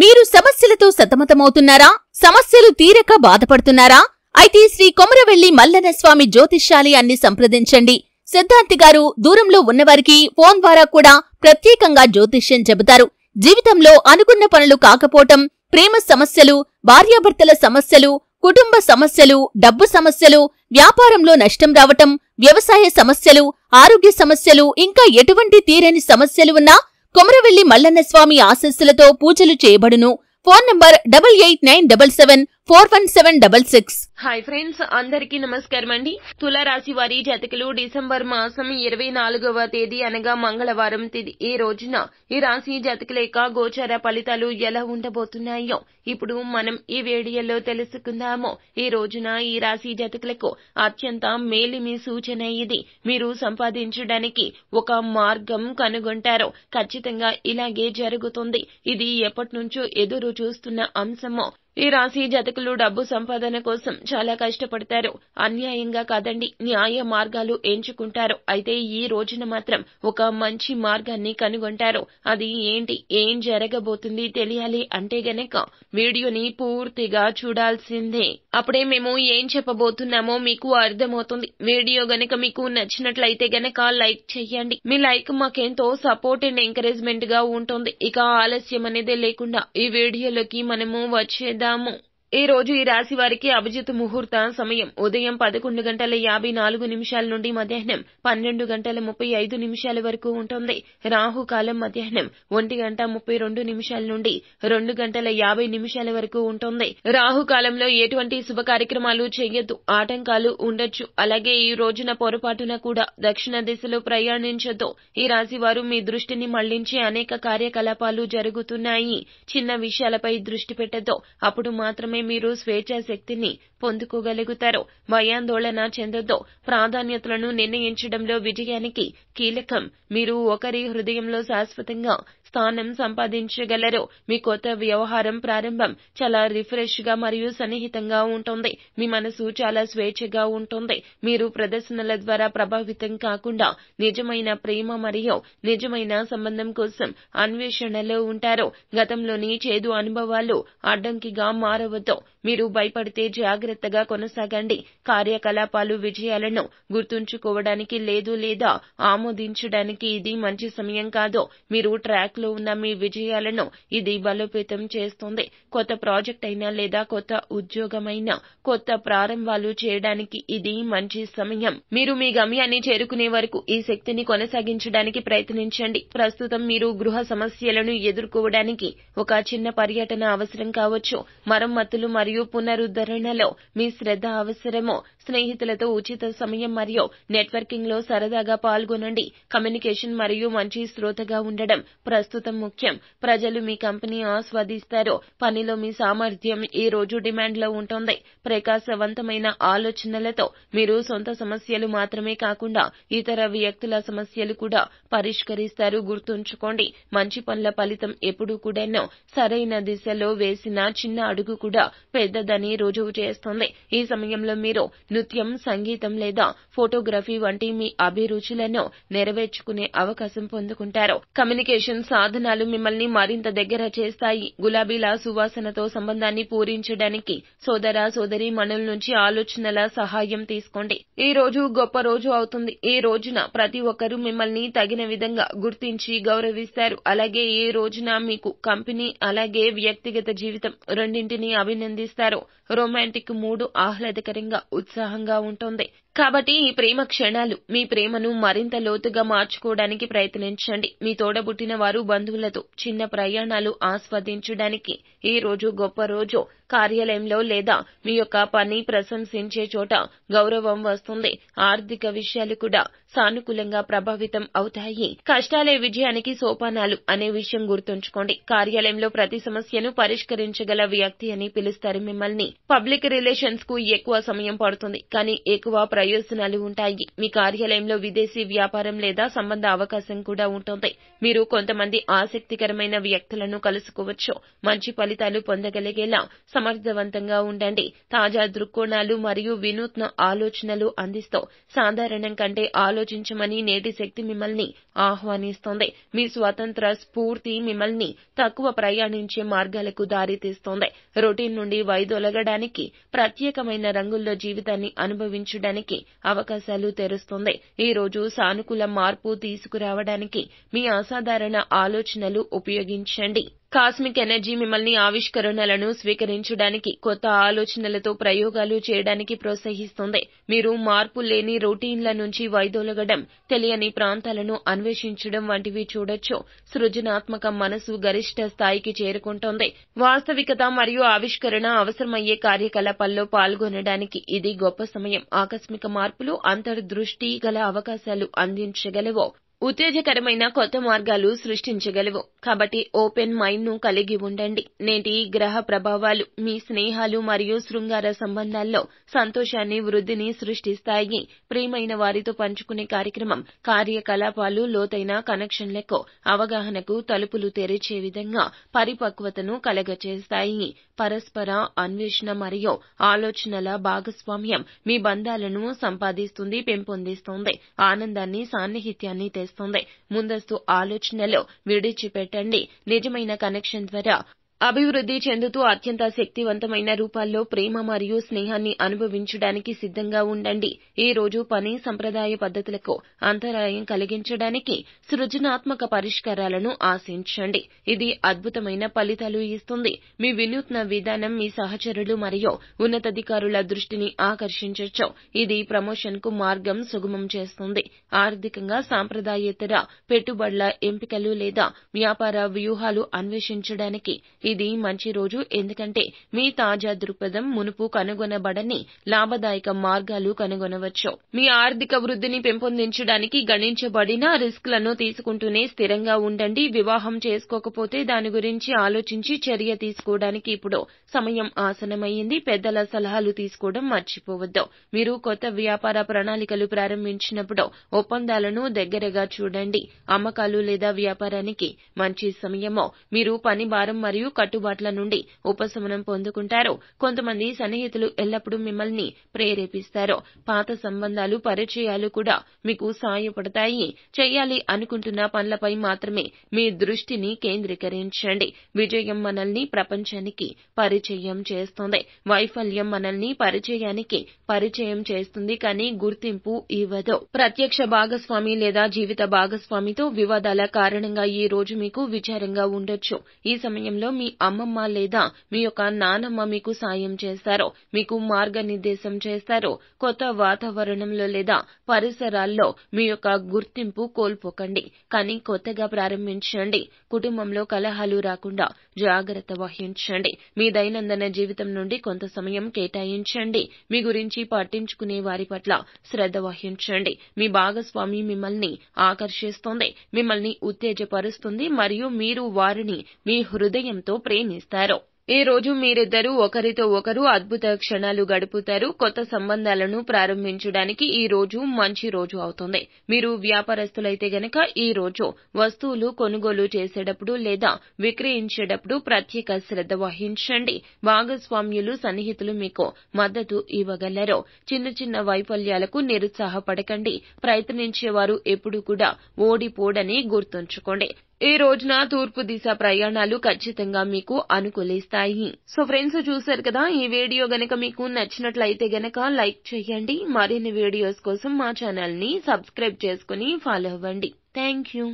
మీరు సమస్యలతో సతమతమవుతున్నారా? సమస్యలు తీరక బాధపడుతున్నారా? అయితే శ్రీ కొమరవెల్లి మల్లన్న స్వామి జ్యోతిష్యాలయాన్ని సంప్రదించండి. సిద్ధాంతి గారు దూరంలో ఉన్నవారికి ఫోన్ ద్వారా కూడా ప్రత్యేకంగా జ్యోతిష్యం చెబుతారు. జీవితంలో అనుకున్న పనులు కాకపోవటం, ప్రేమ సమస్యలు, భార్యాభర్తల సమస్యలు, కుటుంబ సమస్యలు, డబ్బు సమస్యలు, వ్యాపారంలో నష్టం రావటం, వ్యవసాయ సమస్యలు, ఆరోగ్య సమస్యలు, ఇంకా ఎటువంటి తీరని సమస్యలు ఉన్నా కొమరవెల్లి మల్లన్న స్వామి ఆశీస్సులతో పూజలు చేయబడును. Phone number 8897741766. హాయ్ ఫ్రెండ్స్, అందరికీ నమస్కారం అండి. తులారాశి వారి జాతకులు డిసెంబర్ మాసం 24వ తేదీ అనగా మంగళవారం తేదీ ఈ రోజున ఈ రాశి జాతకుల యొక్క గోచార ఫలితాలు ఎలా ఉండబోతున్నాయో ఇప్పుడు మనం ఈ వీడియోలో తెలుసుకుందాము. ఈ రోజున ఈ రాశి జాతకులకు అత్యంత మేలిమి సూచన ఇది. మీరు సంపాదించడానికి ఒక మార్గం కనుగొంటారు. ఖచ్చితంగా ఇలాగే జరుగుతుంది. ఇది ఎప్పటి నుంచో ఎదురు చూస్తున్న అంశము. ఈ రాశి జాతకులు డబ్బు సంపాదన కోసం చాలా కష్టపడతారు. అన్యాయంగా కాదండి, న్యాయ మార్గాలు ఎంచుకుంటారు. అయితే ఈ రోజున మాత్రం ఒక మంచి మార్గాన్ని కనుగొంటారు. అది ఏంటి, ఏం జరగబోతుంది తెలియాలి అంటే గనక వీడియోని పూర్తిగా చూడాల్సిందే. అప్పుడే మేము ఏం చెప్పబోతున్నామో మీకు అర్థమవుతుంది. వీడియో గనక మీకు నచ్చినట్లయితే గనక లైక్ చేయండి. మీ లైక్ మాకెంతో సపోర్ట్ అండ్ ఎంకరేజ్మెంట్ గా ఉంటుంది. ఇక ఆలస్యం అనేది లేకుండా ఈ వీడియోలోకి మనము వచ్చేద్దాము. ఈ రోజు ఈ రాశి వారికి అభిజిత్ ముహూర్త సమయం ఉదయం 11:54 నుండి మధ్యాహ్నం 12:35 వరకు ఉంటుంది. రాహుకాలం మధ్యాహ్నం 1:32 నుండి 2:50 వరకు ఉంటుంది. రాహుకాలంలో ఎటువంటి శుభ కార్యక్రమాలు చేయొద్దు, ఆటంకాలు ఉండొచ్చు. అలాగే ఈ రోజున పొరపాటున కూడా దక్షిణ దిశలో ప్రయాణించొద్దు. ఈ రాశి వారు మీ దృష్టిని మళ్లించే అనేక కార్యకలాపాలు జరుగుతున్నాయి. చిన్న విషయాలపై దృష్టి పెట్టొద్దు. అప్పుడు మాత్రమే మీరు స్వేచ్ఛా శక్తిని పొందుకోగలుగుతారు. భయాందోళన చెందొద్దు. ప్రాధాన్యతలను నిర్ణయించడంలో విజయానికి కీలకం. మీరు ఒకరి హృదయంలో శాశ్వతంగా స్థానం సంపాదించగలరు. మీ కొత్త వ్యవహారం ప్రారంభం చాలా రిఫ్రెష్ గా మరియు సన్నిహితంగా ఉంటుంది. మీ మనసు చాలా స్వేచ్ఛగా ఉంటుంది. మీరు ప్రదర్శనల ద్వారా ప్రభావితం కాకుండా నిజమైన ప్రేమ మరియు నిజమైన సంబంధం కోసం అన్వేషణలో ఉంటారు. గతంలోని చేదు అనుభవాలు అడ్డంకిగా మారవద్దు. మీరు భయపడితే జాగ్రత్తగా కొనసాగండి. కార్యకలాపాలు విజయాలను గుర్తుంచుకోవడానికి లేదు లేదా ఆమోదించడానికి ఇది మంచి సమయం కాదు. మీరు ట్రాక్ లో ఉన్న మీ విజయాలను ఇది బలోపేతం చేస్తుంది. కొత్త ప్రాజెక్ట్ అయినా లేదా కొత్త ఉద్యోగమైనా కొత్త ప్రారంభాలు చేయడానికి ఇది మంచి సమయం. మీరు మీ గమ్యాన్ని చేరుకునే వరకు ఈ శక్తిని కొనసాగించడానికి ప్రయత్నించండి. ప్రస్తుతం మీరు గృహ సమస్యలను ఎదుర్కోవడానికి ఒక చిన్న పర్యటన అవసరం కావచ్చు. మరమ్మతులు మరియు పునరుద్ధరణలో మీ శ్రద్ధ అవసరము. స్నేహితులతో ఉచిత సమయం మరియు నెట్వర్కింగ్ లో సరదాగా పాల్గొనండి. కమ్యూనికేషన్ మరియు మంచి శ్రోతగా ఉండడం ప్రస్తుతం ముఖ్యం. ప్రజలు మీ కంపెనీ ఆస్వాదిస్తారు. పనిలో మీ సామర్థ్యం ఈ రోజు డిమాండ్ లో ఉంటుంది. ప్రకాశవంతమైన ఆలోచనలతో మీరు సొంత సమస్యలు మాత్రమే కాకుండా ఇతర వ్యక్తుల సమస్యలు కూడా పరిష్కరిస్తారు. గుర్తుంచుకోండి, మంచి పనుల ఫలితం ఎప్పుడూ కూడాను సరైన దిశలో వేసిన చిన్న అడుగు కూడా పెద్దదని రుజువు చేస్తుంది. ఈ సమయంలో మీరు నృత్యం, సంగీతం లేదా ఫోటోగ్రఫీ వంటి మీ అభిరుచులను నెరవేర్చుకునే అవకాశం పొందుకుంటారు. కమ్యూనికేషన్ సాధనాలు మిమ్మల్ని మరింత దగ్గర చేస్తాయి. గులాబీల సువాసనతో సంబంధాన్ని పూరించడానికి సోదర సోదరి మనుల నుంచి ఆలోచనల సహాయం తీసుకోండి. ఈ రోజు గొప్ప రోజు అవుతుంది. ఈ రోజున ప్రతి ఒక్కరూ మిమ్మల్ని తగిన విధంగా గుర్తించి గౌరవిస్తారు. అలాగే ఈ రోజున మీకు కంపెనీ అలాగే వ్యక్తిగత జీవితం రెండింటినీ అభినందిస్తారు. రొమాంటిక్ మూడ్ ఆహ్లాదకరంగా ఉత్సాహంగా ఉంటుంది. కాబట్టి ఈ ప్రేమ క్షణాలు మీ ప్రేమను మరింత లోతుగా మార్చుకోవడానికి ప్రయత్నించండి. మీ తోడబుట్టిన వారు, బంధువులతో చిన్న ప్రయాణాలు ఆస్వాదించడానికి ఈ రోజు గొప్ప రోజు. కార్యాలయంలో లేదా మీ యొక్క పని ప్రశంసించే చోట గౌరవం వస్తుంది. ఆర్థిక విషయాలు కూడా సానుకూలంగా ప్రభావితం అవుతాయి. కష్టాలే విజయానికి సోపానాలు అనే విషయం గుర్తుంచుకోండి. కార్యాలయంలో ప్రతి సమస్యను పరిష్కరించగల వ్యక్తి అని పిలుస్తారు మిమ్మల్ని. పబ్లిక్ రిలేషన్స్ కు ఎక్కువ సమయం పడుతుంది, కానీ ఎక్కువ ప్రయోజనాలు ఉంటాయి. మీ కార్యాలయంలో విదేశీ వ్యాపారం లేదా సంబంధ అవకాశం కూడా ఉంటుంది. మీరు కొంతమంది ఆసక్తికరమైన వ్యక్తులను కలుసుకోవచ్చు. మంచి ఫలితాలు పొందగలిగేలా సమర్థవంతంగా ఉండండి. తాజా దృక్కోణాలు మరియు వినూత్న ఆలోచనలు అందిస్తూ సాధారణం కంటే ఆలోచన ఆలోచించమని నేటి శక్తి మిమ్మల్ని ఆహ్వానిస్తోంది. మీ స్వతంత్ర స్ఫూర్తి మిమ్మల్ని తక్కువ ప్రయాణించే మార్గాలకు దారితీస్తోంది. రొటీన్ నుండి వైదొలగడానికి, ప్రత్యేకమైన రంగుల్లో జీవితాన్ని అనుభవించడానికి అవకాశాలు తెరుస్తుంది. ఈ రోజు సానుకూల మార్పు తీసుకురావడానికి మీ అసాధారణ ఆలోచనలు ఉపయోగించండి. కాస్మిక్ ఎనర్జీ మిమ్మల్ని ఆవిష్కరణలను స్వీకరించడానికి, కొత్త ఆలోచనలతో ప్రయోగాలు చేయడానికి ప్రోత్సహిస్తుంది. మీరు మార్పు లేని రొటీన్ల నుంచి వైదొలగడం, తెలియని ప్రాంతాలను అన్వేషించడం వంటివి చూడొచ్చు. సృజనాత్మక మనసు గరిష్ట స్థాయికి చేరుకుంటోంది. వాస్తవికత మరియు ఆవిష్కరణ అవసరమయ్యే కార్యకలాపాల్లో పాల్గొనడానికి ఇది గొప్ప సమయం. ఆకస్మిక మార్పులు అంతర్దృష్టి గల అవకాశాలు అందించగలవు. ఉత్తేజకరమైన కొత్త మార్గాలు సృష్టించగలవు. కాబట్టి ఓపెన్ మైండ్ ను కలిగి ఉండండి. నేటి గ్రహ ప్రభావాలు మీ స్నేహాలు మరియు శృంగార సంబంధాల్లో సంతోషాన్ని, వృద్ధిని సృష్టిస్తాయి. ప్రియమైన వారితో పంచుకునే కార్యక్రమం, కార్యకలాపాలు లోతైన కనెక్షన్లకు, అవగాహనకు తలుపులు తెరిచే విధంగా పరిపక్వతను కలగచేస్తాయి. పరస్పర అన్వేషణ మరియు ఆలోచనల భాగస్వామ్యం మీ బంధాలను సంపాదిస్తుంది, పెంపొందిస్తుంది, ఆనందాన్ని, సాన్నిహిత్యాన్ని తెస్తుంది. ముందస్తు ఆలోచనలో విడిచిపెట్టండి. నిజమైన కనెక్షన్ ద్వారా అభివృద్ధి చెందుతూ అత్యంత శక్తివంతమైన రూపాల్లో ప్రేమ మరియు స్నేహాన్ని అనుభవించడానికి సిద్ధంగా ఉండండి. ఈ రోజు పని సంప్రదాయ పద్ధతులకు అంతరాయం కలిగించడానికి సృజనాత్మక పరిష్కారాలను ఆశించండి. ఇది అద్భుతమైన ఫలితాలు ఇస్తుంది. మీ వినూత్న విధానం మీ సహచరులు మరియు ఉన్నతాధికారుల దృష్టిని ఆకర్షించొచ్చు. ఇది ప్రమోషన్ కు మార్గం సుగమం చేస్తుంది. ఆర్థికంగా సాంప్రదాయేతర పెట్టుబడుల ఎంపికలు లేదా వ్యాపార వ్యూహాలు అన్వేషించడానికి ఇది మంచి రోజు. ఎందుకంటే మీ తాజా దృక్పథం మునుపు కనుగొనబడని లాభదాయక మార్గాలు కనుగొనవచ్చు. మీ ఆర్థిక వృద్ధిని పెంపొందించడానికి గణించబడిన రిస్క్లను తీసుకుంటూనే స్థిరంగా ఉండండి. వివాహం చేసుకోకపోతే దాని గురించి ఆలోచించి చర్య తీసుకోవడానికి ఇప్పుడు సమయం ఆసన్నమైంది. పెద్దల సలహాలు తీసుకోవడం మర్చిపోవద్దు. మీరు కొత్త వ్యాపార ప్రణాళికలు ప్రారంభించినప్పుడు ఒప్పందాలను దగ్గరగా చూడండి. అమ్మకాలు లేదా వ్యాపారానికి మంచి సమయమో. మీరు పని భారం మరియు కట్టుబాట్ల నుండి ఉపశమనం పొందుకుంటారు. కొంతమంది సన్నిహితులు ఎల్లప్పుడూ మిమ్మల్ని ప్రేరేపిస్తారు. పాత సంబంధాలు, పరిచయాలు కూడా మీకు సాయపడతాయి. చేయాలి అనుకుంటున్న పనులపై మాత్రమే మీ దృష్టిని కేంద్రీకరించండి. విజయం మనల్ని ప్రపంచానికి పరిచయం చేస్తుంది. వైఫల్యం మనల్ని పరిచయం చేస్తుంది, కానీ గుర్తింపు ఇవ్వదు. ప్రత్యక్ష భాగస్వామి లేదా జీవిత భాగస్వామితో వివాదాల కారణంగా ఈ రోజు మీకు విచారంగా ఉండొచ్చు. ఈ సమయంలో మీ అమ్మమ్మ లేదా మీ యొక్క నానమ్మ మీకు సాయం చేస్తారు, మీకు మార్గనిర్దేశం చేస్తారు. కొత్త వాతావరణంలో లేదా పరిసరాల్లో మీ యొక్క గుర్తింపు కోల్పోకండి, కానీ కొత్తగా ప్రారంభించండి. కుటుంబంలో కలహాలు రాకుండా జాగ్రత్త వహించండి. మీ దైనందిన జీవితం నుండి కొంత సమయం కేటాయించండి. మీ గురించి పట్టించుకునే వారి పట్ల శ్రద్ధ వహించండి. మీ భాగస్వామి మిమ్మల్ని ఆకర్షిస్తుంది, మిమ్మల్ని ఉత్తేజపరుస్తుంది మరియు మీరు వారిని మీ హృదయంతో ప్రేమిస్తారు. ఈ రోజు మీరిద్దరూ ఒకరితో ఒకరు అద్భుత క్షణాలు గడుపుతారు. కొత్త సంబంధాలను ప్రారంభించడానికి ఈ రోజు మంచి రోజు అవుతుంది. మీరు వ్యాపారస్తులైతే గనక ఈ రోజు వస్తువులు కొనుగోలు చేసేటప్పుడు లేదా విక్రయించేటప్పుడు ప్రత్యేక శ్రద్ధ వహించండి. భాగస్వామ్యులు, సన్నిహితులు మీకు మద్దతు ఇవ్వగలరు. చిన్న చిన్న వైఫల్యాలకు నిరుత్సాహపడకండి. ప్రయత్నించేవారు ఎప్పుడూ కూడా ఓడిపోడని గుర్తుంచుకోండి. ఈ రోజున తూర్పు దిశ ప్రయాణాలు ఖచ్చితంగా మీకు అనుకూలిస్తాయి. సో ఫ్రెండ్స్, చూశారు కదా, ఈ వీడియో గనక మీకు నచ్చినట్లయితే గనక లైక్ చేయండి. మరిన్ని వీడియోస్ కోసం మా ఛానల్ ని సబ్స్క్రైబ్ చేసుకుని ఫాలో అవ్వండి. Thank you.